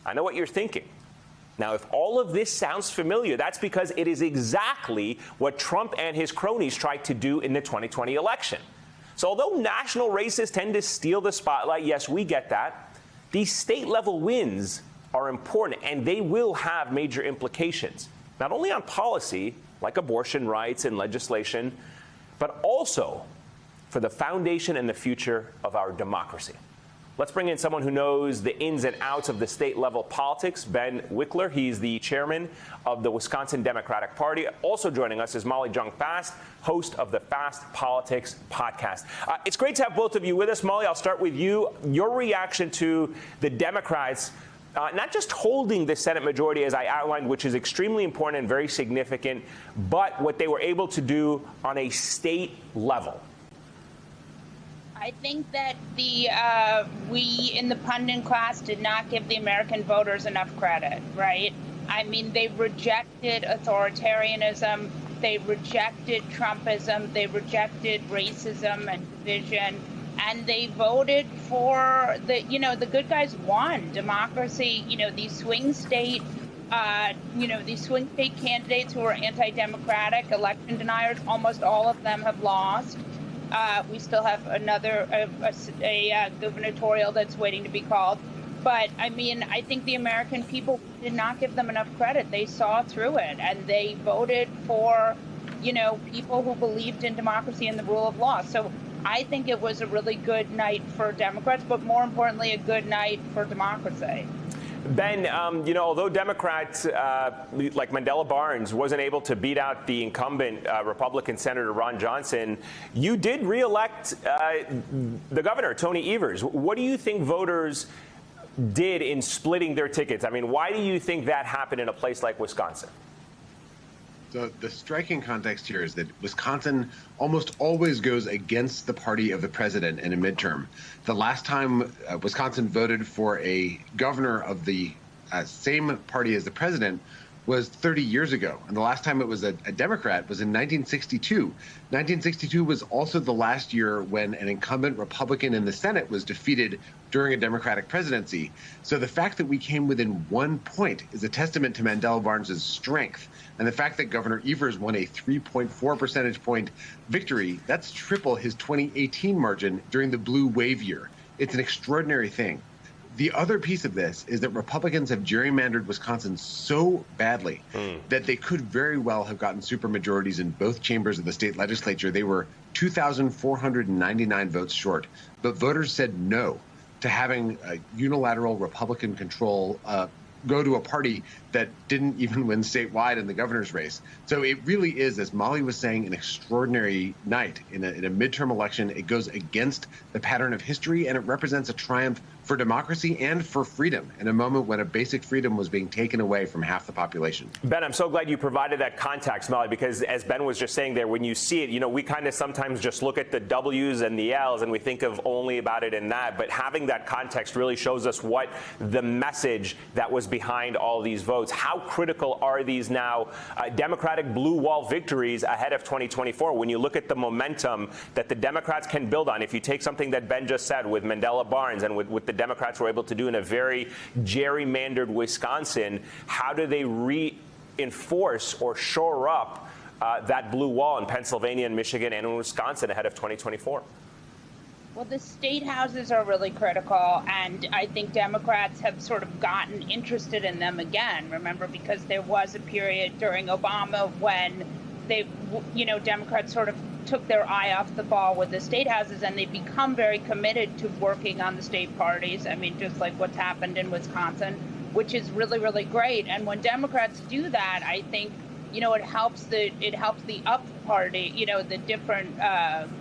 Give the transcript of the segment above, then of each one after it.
I know what you're thinking. Now, if all of this sounds familiar, that's because it is exactly what Trump and his cronies tried to do in the 2020 election. So although national races tend to steal the spotlight, yes, we get that, these state-level wins are important, and they will have major implications, not only on policy, like abortion rights and legislation, but also for the foundation and the future of our democracy. Let's bring in someone who knows the ins and outs of the state-level politics, Ben Wikler. He's the chairman of the Wisconsin Democratic Party. Also joining us is Molly Jong-Fast, host of the Fast Politics podcast. It's great to have both of you with us. Molly, I'll start with you. Your reaction to the Democrats not just holding the Senate majority, as I outlined, which is extremely important and very significant, but what they were able to do on a state level. I think that we in the pundit class did not give the American voters enough credit, right? I mean, they rejected authoritarianism, they rejected Trumpism, they rejected racism and division, and they voted for the good guys won. Democracy, these swing state candidates who are anti-democratic, election deniers, almost all of them have lost. We still have another gubernatorial that's waiting to be called. But, I mean, I think the American people did not give them enough credit. They saw through it, and they voted for, people who believed in democracy and the rule of law. So I think it was a really good night for Democrats, but more importantly, a good night for democracy. Ben, although Democrats like Mandela Barnes wasn't able to beat out the incumbent Republican Senator Ron Johnson, you did reelect the governor, Tony Evers. What do you think voters did in splitting their tickets? I mean, why do you think that happened in a place like Wisconsin? So the striking context here is that Wisconsin almost always goes against the party of the president in a midterm. The last time Wisconsin voted for a governor of the same party as the president was 30 years ago. And the last time it was a Democrat was in 1962. 1962 was also the last year when an incumbent Republican in the Senate was defeated during a Democratic presidency. So the fact that we came within 1 point is a testament to Mandela Barnes' strength. And the fact that Governor Evers won a 3.4 percentage point victory, that's triple his 2018 margin during the blue wave year. It's an extraordinary thing. The other piece of this is that Republicans have gerrymandered Wisconsin so badly that they could very well have gotten supermajorities in both chambers of the state legislature. They were 2,499 votes short, but voters said no to having a unilateral Republican control go to a party that didn't even win statewide in the governor's race. So it really is, as Molly was saying, an extraordinary night in a midterm election. It goes against the pattern of history, and it represents a triumph for democracy and for freedom in a moment when a basic freedom was being taken away from half the population. Ben, I'm so glad you provided that context, Molly, because as Ben was just saying there, when you see it, we kind of sometimes just look at the W's and the L's and we think of only about it in that. But having that context really shows us what the message that was behind all these votes. How critical are these now Democratic blue wall victories ahead of 2024? When you look at the momentum that the Democrats can build on, if you take something that Ben just said with Mandela Barnes and with the Democrats were able to do in a very gerrymandered Wisconsin, how do they reinforce or shore up that blue wall in Pennsylvania and Michigan and in Wisconsin ahead of 2024? Well, the state houses are really critical, and I think Democrats have sort of gotten interested in them again. Remember, because there was a period during Obama when Democrats sort of took their eye off the ball with the state houses, and they've become very committed to working on the state parties. I mean, just like what's happened in Wisconsin, which is really, really great. And when Democrats do that, I think, it helps the up party, the different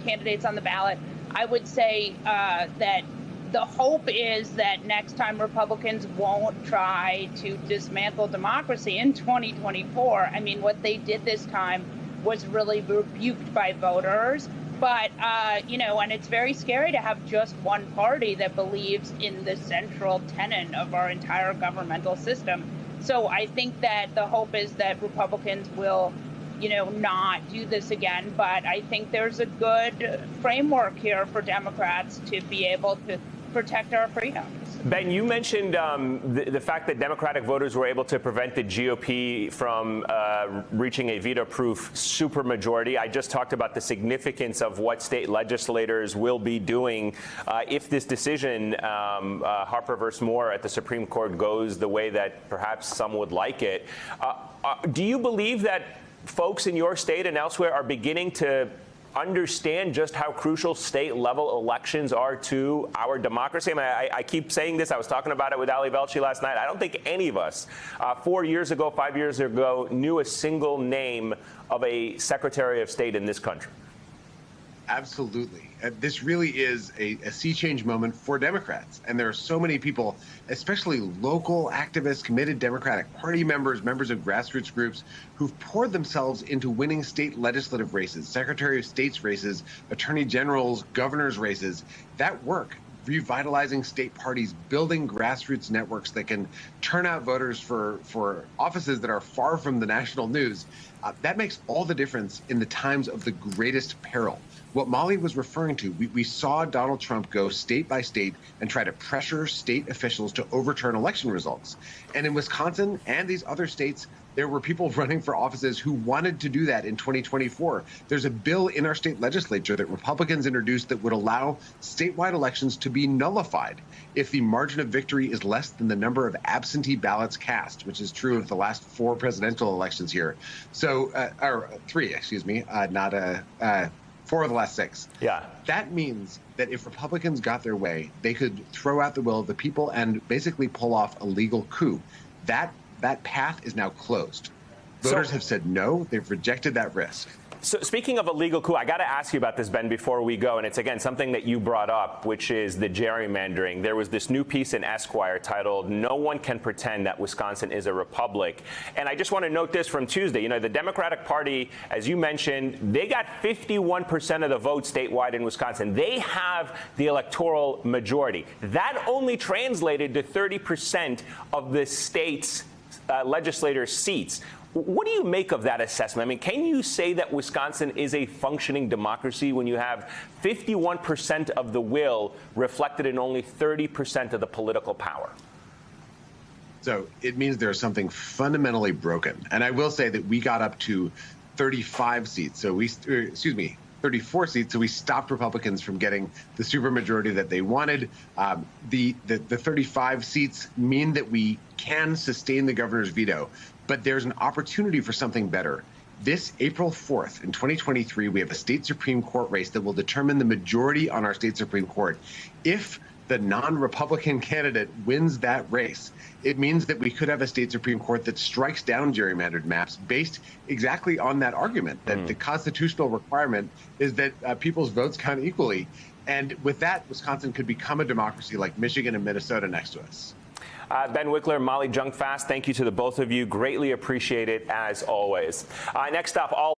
candidates on the ballot. I would say that the hope is that next time Republicans won't try to dismantle democracy in 2024. I mean, what they did this time was really rebuked by voters. But, and it's very scary to have just one party that believes in the central tenet of our entire governmental system. So I think that the hope is that Republicans will not do this again. But I think there's a good framework here for Democrats to be able to protect our freedoms. Ben, you mentioned the fact that Democratic voters were able to prevent the GOP from reaching a veto-proof supermajority. I just talked about the significance of what state legislators will be doing if this decision, Harper versus Moore at the Supreme Court, goes the way that perhaps some would like it. Do you believe that folks in your state and elsewhere are beginning to understand just how crucial state-level elections are to our democracy? I mean, I keep saying this. I was talking about it with Ali Velshi last night. I don't think any of us 4 years ago, 5 years ago, knew a single name of a Secretary of State in this country. Absolutely. This really is a sea change moment for Democrats. And there are so many people, especially local activists, committed Democratic Party members, members of grassroots groups, who've poured themselves into winning state legislative races, Secretary of State's races, Attorney General's, governor's races. That work, revitalizing state parties, building grassroots networks that can turn out voters for offices that are far from the national news, that makes all the difference in the times of the greatest peril. What Molly was referring to, we saw Donald Trump go state by state and try to pressure state officials to overturn election results. And in Wisconsin and these other states, there were people running for offices who wanted to do that in 2024. There's a bill in our state legislature that Republicans introduced that would allow statewide elections to be nullified if the margin of victory is less than the number of absentee ballots cast, which is true of the last 4 presidential elections here. So, or 3, excuse me, not 4 of the last 6. Yeah. That means that if Republicans got their way, they could throw out the will of the people and basically pull off a legal coup. That path is now closed. Voters have said no. They've rejected that risk. So speaking of a legal coup, I got to ask you about this, Ben, before we go. And it's, again, something that you brought up, which is the gerrymandering. There was this new piece in Esquire titled, "No One Can Pretend That Wisconsin is a Republic." And I just want to note this from Tuesday. You know, the Democratic Party, as you mentioned, they got 51% of the vote statewide in Wisconsin. They have the electoral majority. That only translated to 30% of the state's legislator seats. What do you make of that assessment? I mean, can you say that Wisconsin is a functioning democracy when you have 51% of the will reflected in only 30% of the political power? So it means there's something fundamentally broken. And I will say that we got up to 35 seats. So 34 seats. So we stopped Republicans from getting the supermajority that they wanted. The 35 seats mean that we can sustain the governor's veto. But there's an opportunity for something better. This April 4th in 2023, we have a state Supreme Court race that will determine the majority on our state Supreme Court. If the non-Republican candidate wins that race, it means that we could have a state Supreme Court that strikes down gerrymandered maps based exactly on that argument, that the constitutional requirement is that people's votes count equally. And with that, Wisconsin could become a democracy like Michigan and Minnesota next to us. Ben Wickler, Molly Jong-Fast, thank you to the both of you. Greatly appreciate it, as always. Next up, all